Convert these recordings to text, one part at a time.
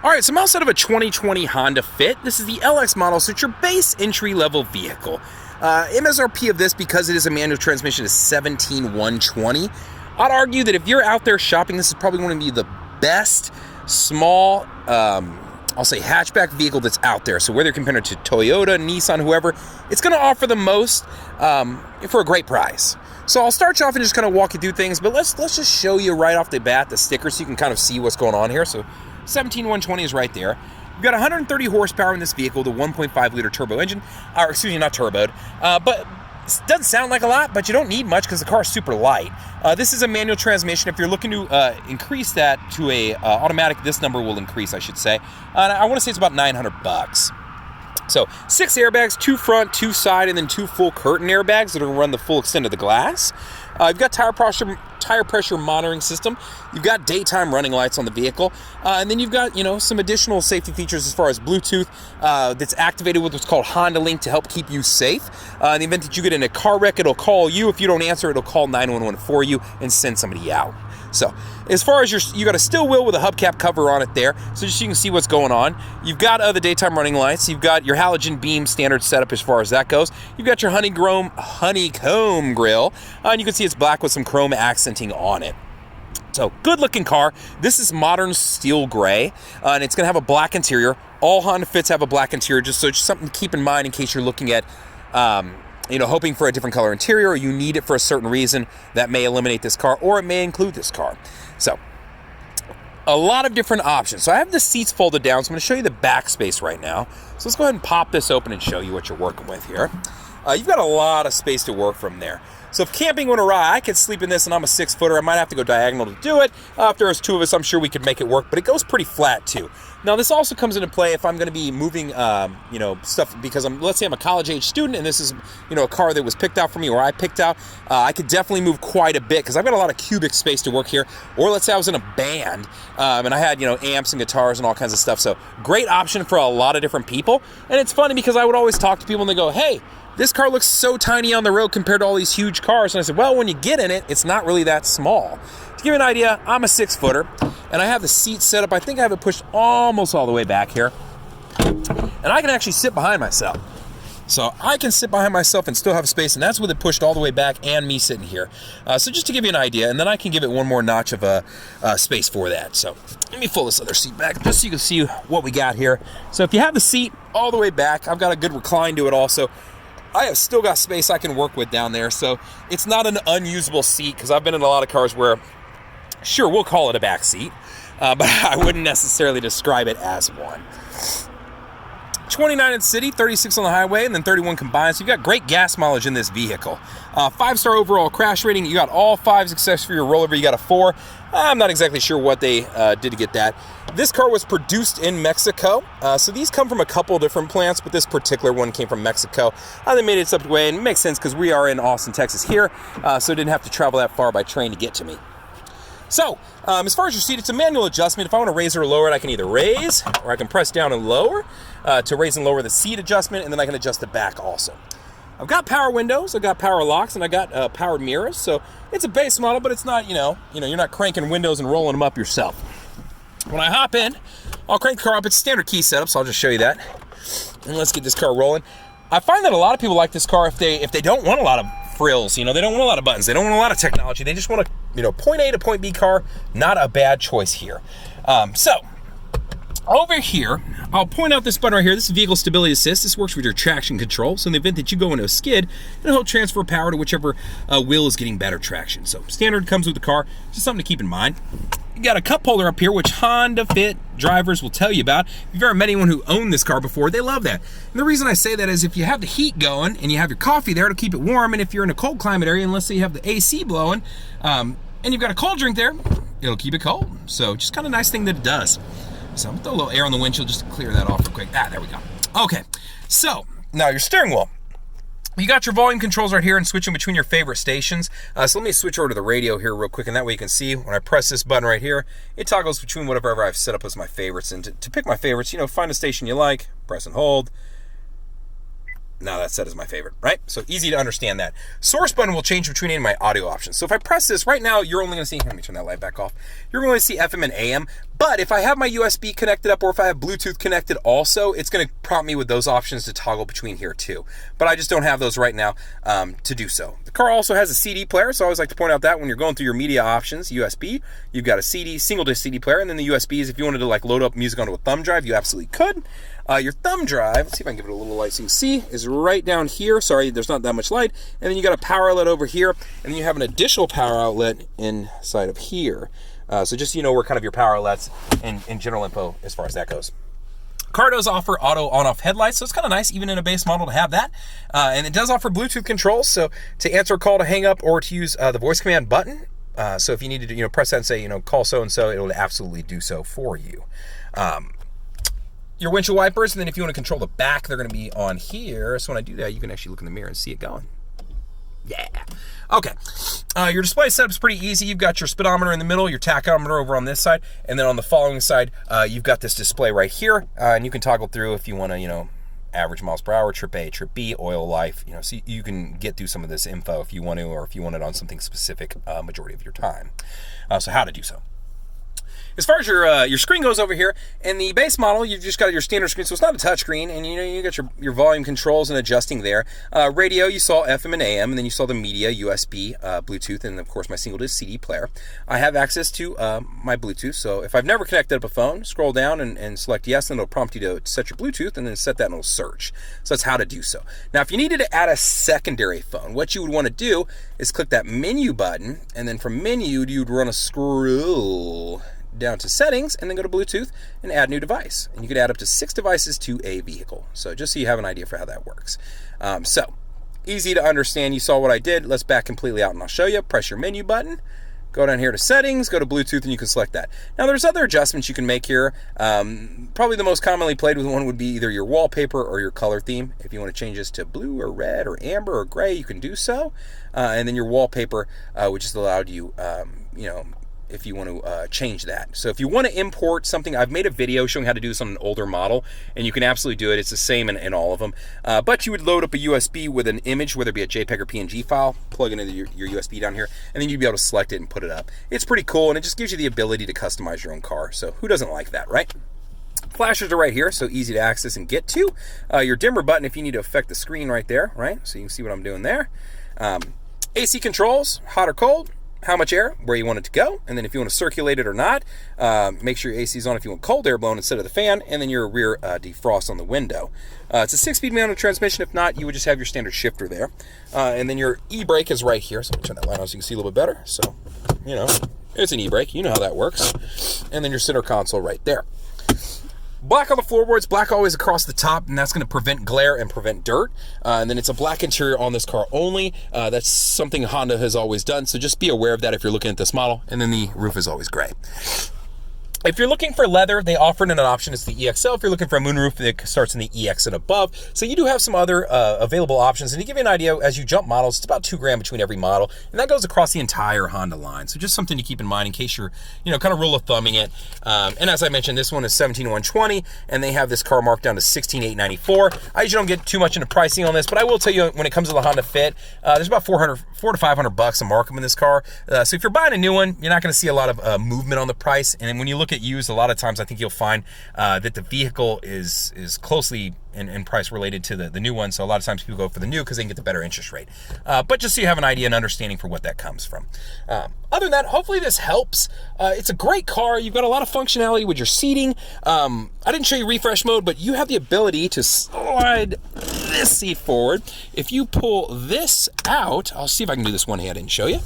All right, so I'm outside of a 2020 Honda Fit. This is the LX model, so it's your base entry-level vehicle. MSRP of this, because it is a manual transmission, is $17,120. I'd argue that if you're out there shopping, this is probably going to be the best small, I'll say hatchback vehicle that's out there. So whether you're comparing it to Toyota, Nissan, whoever, it's going to offer the most for a great price. So I'll start you off and just kind of walk you through things, but let's just show you right off the bat the sticker so you can kind of see what's going on here. So 17,120 is right there. We've got 130 horsepower in this vehicle, the 1.5 liter turbo engine, or excuse me, not turboed, but it doesn't sound like a lot, but you don't need much because the car is super light. This is a manual transmission. If you're looking to increase that to a automatic, this number will increase, I should say. I want to say it's about $900. So 6 airbags, 2 front, 2 side, and then 2 full curtain airbags that are going to run the full extent of the glass. You've got tire pressure monitoring system. You've got daytime running lights on the vehicle. And then you've got, some additional safety features as far as Bluetooth that's activated with what's called Honda Link to help keep you safe. In the event that you get in a car wreck, it'll call you. If you don't answer, it'll call 911 for you and send somebody out. So as far as you got a steel wheel with a hubcap cover on it there, so just so you can see what's going on. You've got the daytime running lights. You've got your halogen beam standard setup as far as that goes. You've got your honeycomb grille, and you can see it's black with some chrome accenting on it. So good looking car. This is modern steel gray, and it's gonna have a black interior. All Honda Fits have a black interior, just something to keep in mind in case you're looking at hoping for a different color interior, or you need it for a certain reason. That may eliminate this car, or it may include this car. So a lot of different options. So I have the seats folded down, so I'm going to show you the back space right now. So let's go ahead and pop this open and show you what you're working with here. You've got a lot of space to work from there. So if camping went awry, I could sleep in this, and I'm a 6-footer. I might have to go diagonal to do it. If there was 2 of us, I'm sure we could make it work, but it goes pretty flat too. Now this also comes into play if I'm going to be moving, stuff, because let's say I'm a college-age student, and this is, a car that was picked out for me, or I picked out. I could definitely move quite a bit because I've got a lot of cubic space to work here. Or let's say I was in a band, and I had, amps and guitars and all kinds of stuff. So great option for a lot of different people. And it's funny because I would always talk to people and they go, "Hey, this car looks so tiny on the road compared to all these huge cars." And I said, well, when you get in it, it's not really that small. To give you an idea, I'm a 6-footer, and I have the seat set up. I think I have it pushed almost all the way back here. And I can actually sit behind myself. So I can sit behind myself and still have space, and that's with it pushed all the way back and me sitting here. So just to give you an idea, and then I can give it one more notch of a space for that. So let me pull this other seat back just so you can see what we got here. So if you have the seat all the way back, I've got a good recline to it also. I have still got space I can work with down there, so it's not an unusable seat, because I've been in a lot of cars where, sure, we'll call it a back seat, but I wouldn't necessarily describe it as one. 29 in the city, 36 on the highway, and then 31 combined. So you've got great gas mileage in this vehicle. 5-star overall crash rating. You got all 5s except for your rollover. You got a 4. I'm not exactly sure what they did to get that. This car was produced in Mexico. So these come from a couple different plants, but this particular one came from Mexico. They made it up way, and it makes sense because we are in Austin, Texas here, so didn't have to travel that far by train to get to me. So, as far as your seat, it's a manual adjustment. If I want to raise or lower it, I can either raise, or I can press down and lower to raise and lower the seat adjustment, and then I can adjust the back also. I've got power windows, I've got power locks, and I got powered mirrors. So it's a base model, but it's not, you're not cranking windows and rolling them up yourself. When I hop in, I'll crank the car up. It's standard key setup, so I'll just show you that. And let's get this car rolling. I find that a lot of people like this car if they don't want a lot of frills, they don't want a lot of buttons, they don't want a lot of technology, they just want a point A to point B car. Not a bad choice here. So over here, I'll point out this button right here. This is vehicle stability assist. This works with your traction control. So in the event that you go into a skid, it'll help transfer power to whichever wheel is getting better traction. So standard comes with the car, just something to keep in mind. You got a cup holder up here, which Honda Fit drivers will tell you about. If you've ever met anyone who owned this car before, they love that. And the reason I say that is if you have the heat going and you have your coffee there to keep it warm, and if you're in a cold climate area, and let's say you have the AC blowing, and you've got a cold drink there, it'll keep it cold. So just kind of a nice thing that it does. So throw a little air on the windshield just to clear that off real quick. There we go. Okay, so now your steering wheel. You got your volume controls right here and switching between your favorite stations. So let me switch over to the radio here real quick, and that way you can see when I press this button right here, it toggles between whatever I've set up as my favorites. And to pick my favorites, find a station you like, press and hold. Now that's set as my favorite, right? So easy to understand that. Source button will change between any of my audio options. So if I press this right now, you're only going to see, let me turn that light back off. You're going to see FM and AM, But if I have my USB connected up or if I have Bluetooth connected also, it's going to prompt me with those options to toggle between here too. But I just don't have those right now to do so. The car also has a CD player, so I always like to point out that when you're going through your media options, USB, you've got a CD, single disc CD player, and then the USB is if you wanted to like load up music onto a thumb drive, you absolutely could. Your thumb drive, let's see if I can give it a little light so you can see, is right down here. Sorry, there's not that much light. And then you got a power outlet over here, and then you have an additional power outlet inside of here. So just so you know where kind of your power outlets and general info as far as that goes. Car does offer auto on-off headlights, so it's kind of nice even in a base model to have that. And it does offer Bluetooth controls, so to answer a call, to hang up, or to use the voice command button. So if you need to, press that and say, call so-and-so, it will absolutely do so for you. Your windshield wipers, and then if you want to control the back, they're going to be on here. So when I do that, you can actually look in the mirror and see it going. Yeah. Okay. Your display setup's pretty easy. You've got your speedometer in the middle, your tachometer over on this side, and then on the following side, you've got this display right here, and you can toggle through if you want to, average miles per hour, trip A, trip B, oil life, so you can get through some of this info if you want to, or if you want it on something specific majority of your time. So how to do so. As far as your screen goes over here, in the base model, you've just got your standard screen, so it's not a touch screen, and you got your volume controls and adjusting there. Radio, you saw FM and AM, and then you saw the media, USB, Bluetooth, and of course my single disc CD player. I have access to my Bluetooth, so if I've never connected up a phone, scroll down and select yes, and it'll prompt you to set your Bluetooth, and then set that and it'll search. So that's how to do so. Now, if you needed to add a secondary phone, what you would want to do is click that menu button, and then from menu, you'd run a scroll down to settings and then go to Bluetooth and add new device. And you could add up to 6 devices to a vehicle. So just so you have an idea for how that works. So easy to understand. You saw what I did. Let's back completely out and I'll show you. Press your menu button, go down here to settings, go to Bluetooth, and you can select that. Now there's other adjustments you can make here. Probably the most commonly played with one would be either your wallpaper or your color theme. If you want to change this to blue or red or amber or gray, you can do so. And then your wallpaper, which is allowed you, if you want to change that. So if you want to import something, I've made a video showing how to do this on an older model, and you can absolutely do it. It's the same in all of them. But you would load up a USB with an image, whether it be a JPEG or PNG file, plug it into your USB down here, and then you'd be able to select it and put it up. It's pretty cool, and it just gives you the ability to customize your own car. So who doesn't like that, right? Flashers are right here, so easy to access and get to. Your dimmer button, if you need to affect the screen right there, right? So you can see what I'm doing there. AC controls, hot or cold, how much air, where you want it to go, and then if you want to circulate it or not, make sure your AC is on if you want cold air blown instead of the fan, and then your rear defrost on the window. It's a 6-speed manual transmission. If not, you would just have your standard shifter there. And then your e-brake is right here, so let me turn that light on so you can see a little bit better. So, it's an e-brake. You know how that works. And then your center console right there. Black on the floorboards, black always across the top, and that's going to prevent glare and prevent dirt. And then it's a black interior on this car only. That's something Honda has always done, so just be aware of that if you're looking at this model. And then the roof is always gray. If you're looking for leather, they offer an option. It's the EXL. If you're looking for a moonroof, it starts in the EX and above. So you do have some other available options. And to give you an idea, as you jump models, it's about $2,000 between every model. And that goes across the entire Honda line. So just something to keep in mind in case you're, kind of rule of thumbing it. And as I mentioned, this one is $17,120, and they have this car marked down to $16,894. I usually don't get too much into pricing on this, but I will tell you when it comes to the Honda Fit, there's about $400 to $500 a markup in this car. So if you're buying a new one, you're not going to see a lot of movement on the price. And then when you look at used, a lot of times I think you'll find that the vehicle is closely in price related to the new one. So a lot of times people go for the new because they can get the better interest rate. But just so you have an idea and understanding for what that comes from. Other than that, hopefully this helps. It's a great car. You've got a lot of functionality with your seating. I didn't show you refresh mode, but you have the ability to slide this seat forward. If you pull this out, I'll see if I can do this one hand and show you.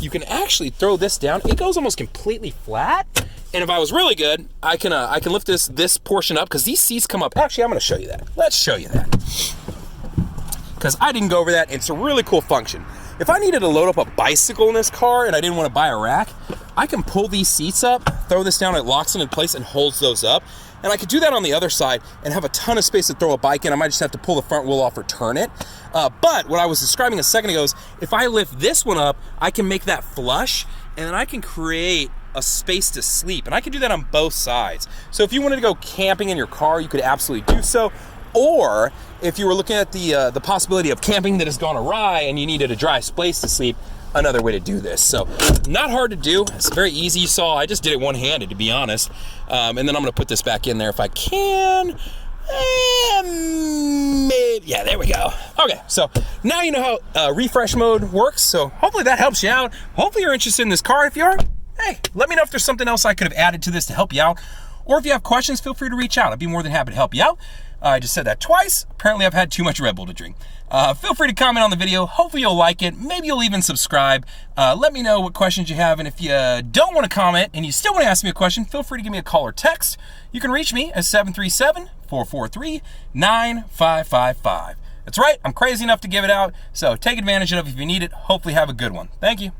You can actually throw this down. It goes almost completely flat. And if I was really good, I can lift this portion up because these seats come up. Actually, I'm going to show you that. Let's show you that. Because I didn't go over that. It's a really cool function. If I needed to load up a bicycle in this car and I didn't want to buy a rack, I can pull these seats up, throw this down, it locks them in place and holds those up. And I could do that on the other side and have a ton of space to throw a bike in. I might just have to pull the front wheel off or turn it. But what I was describing a second ago is if I lift this one up, I can make that flush and then I can create a space to sleep. And I can do that on both sides. So if you wanted to go camping in your car, you could absolutely do so. Or if you were looking at the possibility of camping that has gone awry and you needed a dry space to sleep, another way to do this. So not hard to do. It's very easy. You saw I just did it one-handed, to be honest. And then I'm going to put this back in there if I can. Maybe, yeah, there we go. Okay, so now you know how refresh mode works. So hopefully that helps you out. Hopefully you're interested in this car. If you are, hey, let me know if there's something else I could have added to this to help you out. Or if you have questions, feel free to reach out. I'd be more than happy to help you out. I just said that twice. Apparently I've had too much Red Bull to drink. Feel free to comment on the video. Hopefully you'll like it. Maybe you'll even subscribe. Let me know what questions you have. And if you don't want to comment and you still want to ask me a question, feel free to give me a call or text. You can reach me at 737-443-9555. That's right. I'm crazy enough to give it out. So take advantage of it if you need it. Hopefully have a good one. Thank you.